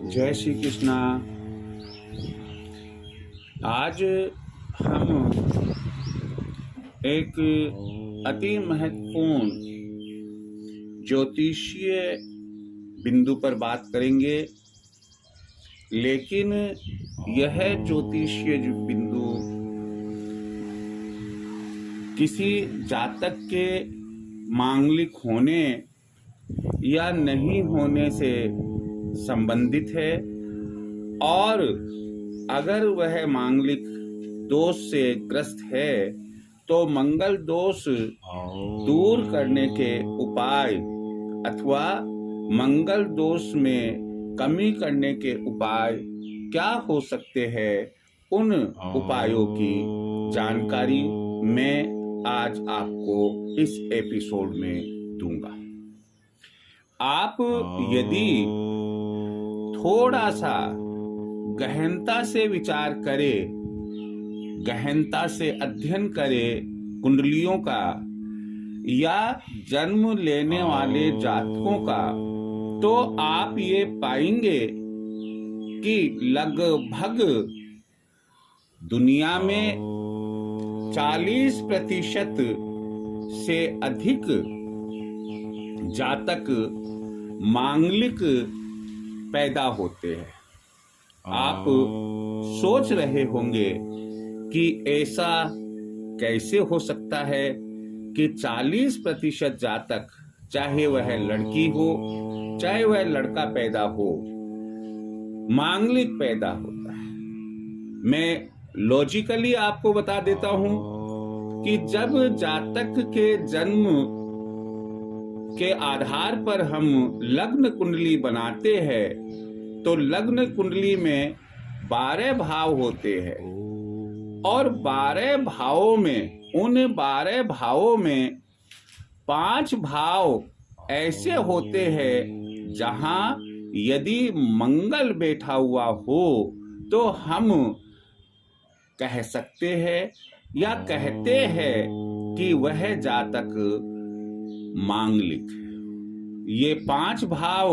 जय श्री कृष्णा। आज हम एक अति महत्वपूर्ण ज्योतिषीय बिंदु पर बात करेंगे, लेकिन यह ज्योतिषीय बिंदु किसी जातक के मांगलिक होने या नहीं होने से संबंधित है, और अगर वह मांगलिक दोष से ग्रस्त है तो मंगल दोष दूर करने के उपाय अथवा मंगल दोष में कमी करने के उपाय क्या हो सकते हैं, उन उपायों की जानकारी मैं आज आपको इस एपिसोड में दूंगा। आप यदि थोड़ा सा गहनता से विचार करें, गहनता से अध्ययन करें कुंडलियों का या जन्म लेने वाले जातकों का, तो आप ये पाएंगे कि लगभग दुनिया में 40% से अधिक जातक मांगलिक पैदा होते हैं। आप सोच रहे होंगे कि ऐसा कैसे हो सकता है कि 40% जातक, चाहे वह लड़की हो चाहे वह लड़का पैदा हो, मांगलिक पैदा होता है। मैं लॉजिकली आपको बता देता हूं कि जब जातक के जन्म के आधार पर हम लग्न कुंडली बनाते हैं तो लग्न कुंडली में 12 भाव होते हैं, और 12 भावों में, उन 12 भावों में 5 भाव ऐसे होते हैं जहां यदि मंगल बैठा हुआ हो तो हम कह सकते हैं या कहते हैं कि वह जातक मांगलिक है। ये 5 भाव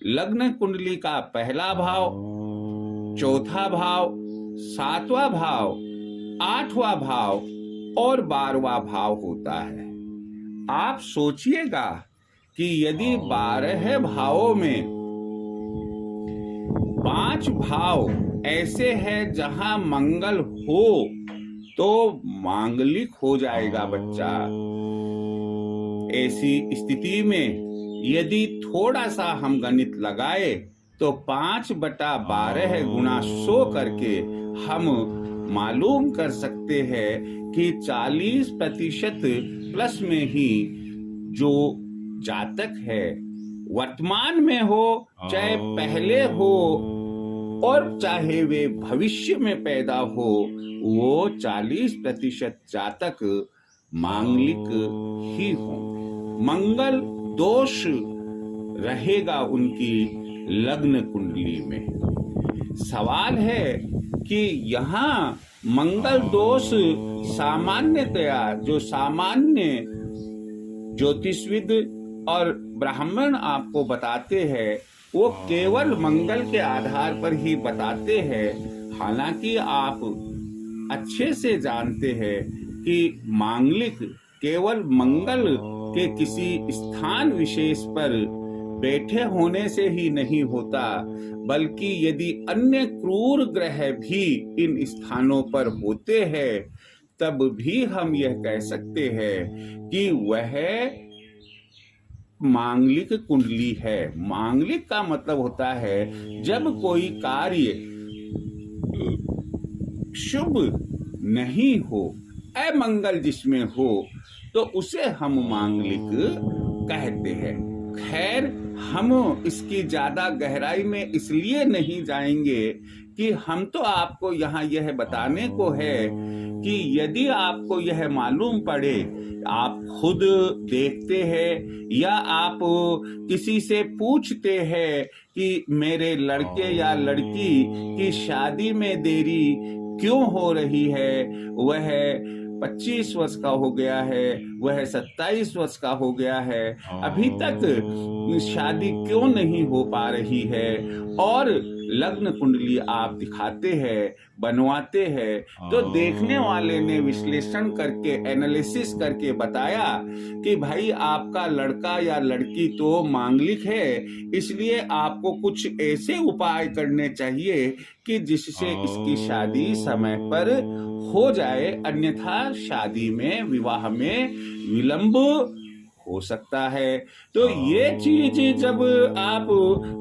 लग्न कुंडली का पहला भाव, चौथा भाव, 7वां भाव, 8वां भाव और 12वां भाव होता है। आप सोचिएगा कि यदि 12 भावों में 5 भाव ऐसे हैं जहां मंगल हो तो मांगलिक हो जाएगा बच्चा। ऐसी स्थिति में यदि थोड़ा सा हम गणित लगाए तो 5/12 गुणा 100 करके हम मालूम कर सकते हैं कि 40% प्लस में ही जो जातक है, वर्तमान में हो चाहे पहले हो और चाहे वे भविष्य में पैदा हो, वो 40% जातक मांगलिक ही हो। मंगल दोष रहेगा उनकी लग्न कुंडली में। सवाल है कि यहाँ मंगल दोष सामान्यतया जो सामान्य ज्योतिषविद और ब्राह्मण आपको बताते हैं वो केवल मंगल के आधार पर ही बताते हैं। हालांकि आप अच्छे से जानते हैं कि मांगलिक केवल मंगल के किसी स्थान विशेष पर बैठे होने से ही नहीं होता, बल्कि यदि अन्य क्रूर ग्रह भी इन स्थानों पर होते हैं तब भी हम यह कह सकते हैं कि वह मांगलिक कुंडली है। मांगलिक का मतलब होता है जब कोई कार्य शुभ नहीं हो, अमंगल जिसमें हो, तो उसे हम मांगलिक कहते हैं। खैर, हम इसकी ज्यादा गहराई में इसलिए नहीं जाएंगे कि हम तो आपको यहाँ यह बताने को है कि यदि आपको यह मालूम पड़े, आप खुद देखते हैं या आप किसी से पूछते हैं कि मेरे लड़के या लड़की की शादी में देरी क्यों हो रही है, वह 25 वर्ष का हो गया है, वह 27 वर्ष का हो गया है, अभी तक शादी क्यों नहीं हो पा रही है? और लग्न कुंडली आप दिखाते हैं, बनवाते हैं, तो देखने वाले ने विश्लेषण करके, एनालिसिस करके बताया कि भाई आपका लड़का या लड़की तो मांगलिक है, इसलिए आपको कुछ ऐसे उपाय करने चाहिए कि जिससे इसकी शादी समय पर हो जाए, अन्यथा शादी में, विवाह में विलंब हो सकता है। तो ये चीज जब आप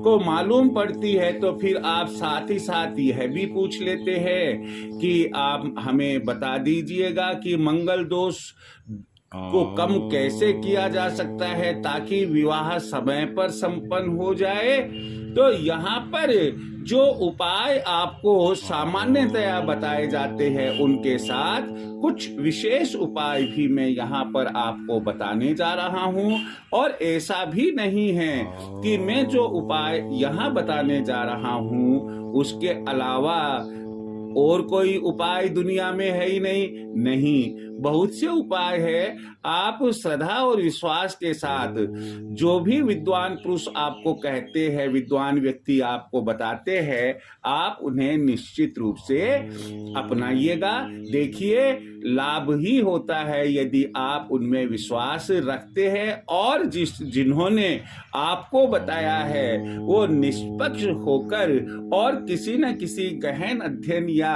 को मालूम पड़ती है तो फिर आप साथ ही साथ यह भी पूछ लेते हैं कि आप हमें बता दीजिएगा कि मंगल दोष को कम कैसे किया जा सकता है ताकि विवाह समय पर संपन्न हो जाए। तो यहाँ पर जो उपाय आपको सामान्यतया बताए जाते हैं, उनके साथ कुछ विशेष उपाय भी मैं यहाँ पर आपको बताने जा रहा हूँ। और ऐसा भी नहीं है कि मैं जो उपाय यहाँ बताने जा रहा हूँ उसके अलावा और कोई उपाय दुनिया में है ही नहीं, बहुत से उपाय है। आप श्रद्धा और विश्वास के साथ जो भी विद्वान पुरुष आपको कहते हैं, विद्वान व्यक्ति आपको बताते हैं, आप उन्हें निश्चित रूप से अपनाइएगा। देखिए, लाभ ही होता है यदि आप उनमें विश्वास रखते हैं और जिन्होंने आपको बताया है वो निष्पक्ष होकर और किसी न किसी गहन अध्ययन या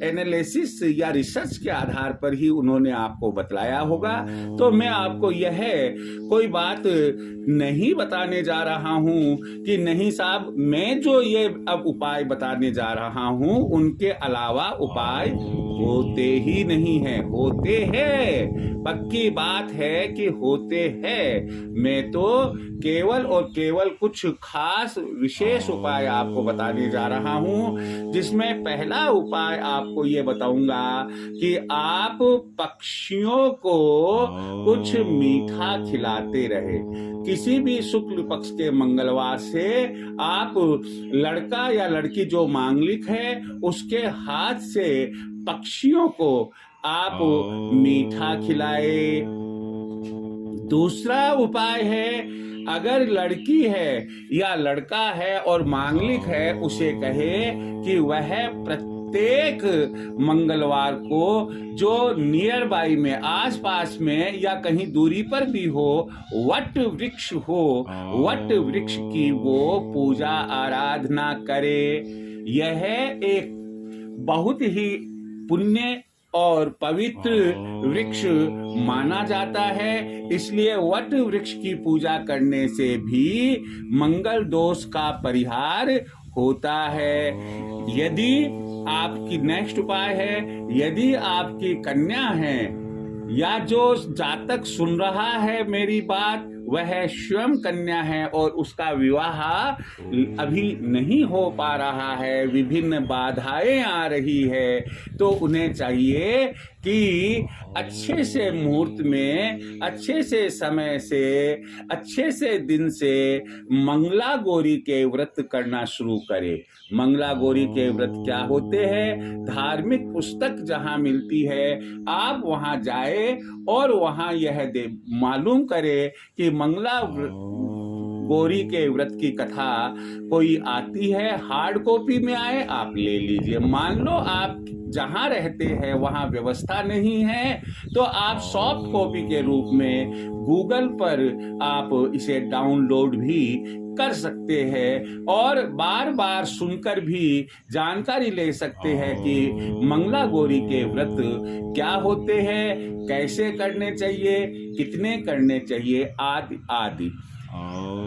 एनालिसिस या रिसर्च के आधार पर ही उन्होंने आपको बतलाया होगा। तो मैं आपको यह कोई बात नहीं बताने जा रहा हूं कि नहीं साहब, मैं जो ये अब उपाय बताने जा रहा हूं उनके अलावा उपाय होते ही नहीं है, होते हैं, पक्की बात है कि होते हैं। मैं तो केवल और केवल कुछ खास विशेष उपाय आपको बताने जा रहा हूं, जिसमें पहला उपाय आपको ये बताऊंगा कि आप पक्षियों को कुछ मीठा खिलाते रहे। किसी भी शुक्ल पक्ष के मंगलवार से आप लड़का या लड़की जो मांगलिक है उसके हाथ से पक्षियों को आप मीठा खिलाए। दूसरा उपाय है, अगर लड़की है या लड़का है और मांगलिक है, उसे कहे कि वह प्रत्येक मंगलवार को जो नियर बाई में, आसपास में या कहीं दूरी पर भी हो, वट वृक्ष हो, वट वृक्ष की वो पूजा आराधना करे। यह एक बहुत ही पुण्य और पवित्र वृक्ष माना जाता है, इसलिए वट वृक्ष की पूजा करने से भी मंगल दोष का परिहार होता है। यदि आपकी नेक्स्ट उपाय है, यदि आपकी कन्या है या जो जातक सुन रहा है मेरी बात, वह स्वयं कन्या है और उसका विवाह अभी नहीं हो पा रहा है, विभिन्न बाधाएं आ रही है, तो उन्हें चाहिए कि अच्छे से मुहूर्त में, अच्छे से समय से, अच्छे से दिन से मंगला गौरी के व्रत करना शुरू करे। मंगला गौरी के व्रत क्या होते हैं? धार्मिक पुस्तक जहां मिलती है आप वहां जाए और वहां यह मालूम करे कि मंगला गौरी के व्रत की कथा कोई आती है, हार्ड कॉपी में आए आप ले लीजिए। मान लो आप जहां रहते हैं वहां व्यवस्था नहीं है तो आप सॉफ्ट कॉपी के रूप में गूगल पर आप इसे डाउनलोड भी कर सकते हैं और बार बार सुनकर भी जानकारी ले सकते हैं कि मंगला गौरी के व्रत क्या होते हैं, कैसे करने चाहिए, कितने करने चाहिए, आदि आदि।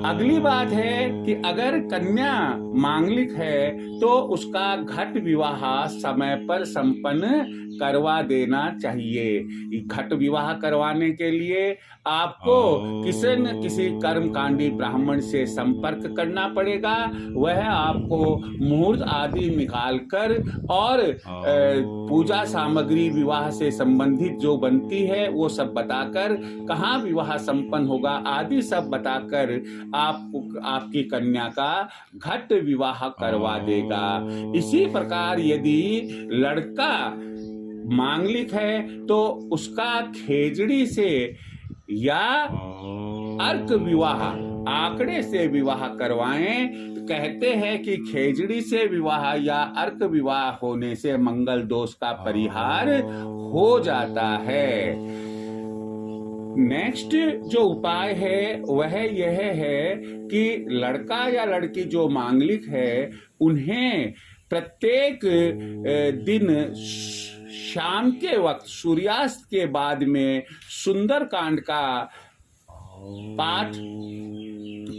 अगली बात है कि अगर कन्या मांगलिक है तो उसका घट विवाह समय पर संपन्न करवा देना चाहिए। घट विवाह करवाने के लिए आपको किसी न किसी कर्मकांडी ब्राह्मण से संपर्क करना पड़ेगा। वह आपको मुहूर्त आदि निकालकर और पूजा सामग्री विवाह से संबंधित जो बनती है वो सब बताकर, कहाँ विवाह संपन्न होगा आदि सब बताकर आपकी कन्या का घट विवाह करवा देगा। इसी प्रकार यदि लड़का मांगलिक है तो उसका खेजड़ी से या अर्क विवाह, आंकड़े से विवाह करवाएं। तो कहते हैं कि खेजड़ी से विवाह या अर्क विवाह होने से मंगल दोष का परिहार हो जाता है। नेक्स्ट जो उपाय है वह यह है कि लड़का या लड़की जो मांगलिक है उन्हें प्रत्येक दिन शाम के वक्त सूर्यास्त के बाद में सुंदरकांड का पाठ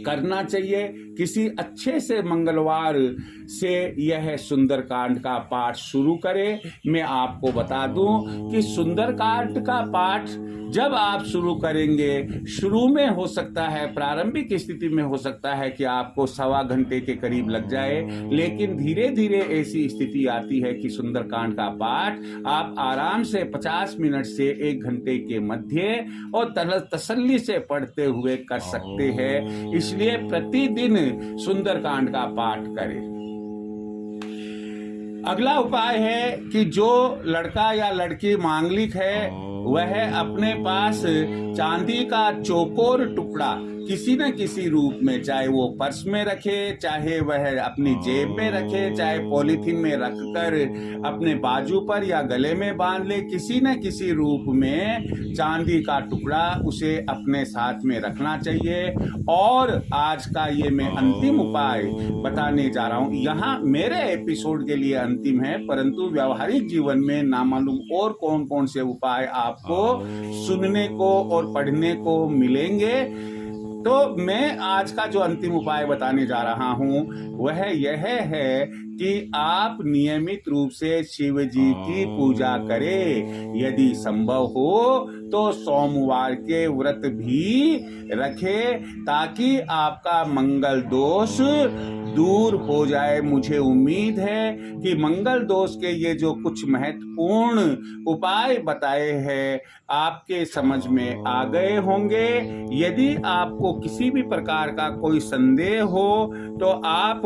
करना चाहिए। किसी अच्छे से मंगलवार से यह सुंदरकांड का पाठ शुरू करें। मैं आपको बता दूं कि सुंदरकांड का पाठ जब आप शुरू करेंगे, शुरू में हो सकता है, प्रारंभिक स्थिति में हो सकता है कि आपको 1.25 घंटे के करीब लग जाए, लेकिन धीरे धीरे ऐसी स्थिति आती है कि सुंदरकांड का पाठ आप आराम से 50 मिनट से 1 घंटे के मध्य और तसल्ली से पढ़ते हुए कर सकते हैं। इसलिए प्रतिदिन सुंदरकांड का पाठ करें। अगला उपाय है कि जो लड़का या लड़की मांगलिक है वह अपने पास चांदी का चौकोर टुकड़ा किसी न किसी रूप में, चाहे वो पर्स में रखे, चाहे वह अपनी जेब में रखे, चाहे पॉलीथीन में रखकर अपने बाजू पर या गले में बांध ले, किसी न किसी रूप में चांदी का टुकड़ा उसे अपने साथ में रखना चाहिए। और आज का ये मैं अंतिम उपाय बताने जा रहा हूं। यहाँ मेरे एपिसोड के लिए अंतिम है, परंतु व्यवहारिक जीवन में नामालूम और कौन कौन से उपाय आपको सुनने को और पढ़ने को मिलेंगे। तो मैं आज का जो अंतिम उपाय बताने जा रहा हूं वह यह है कि आप नियमित रूप से शिव जी की पूजा करें। यदि संभव हो तो सोमवार के व्रत भी रखें ताकि आपका मंगल दोष दूर हो जाए। मुझे उम्मीद है कि मंगल दोष के ये जो कुछ महत्वपूर्ण उपाय बताए हैं आपके समझ में आ गए होंगे। यदि आपको किसी भी प्रकार का कोई संदेह हो तो आप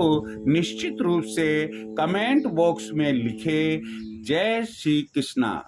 निश्चित रूप से कमेंट बॉक्स में लिखें। जय श्री कृष्णा।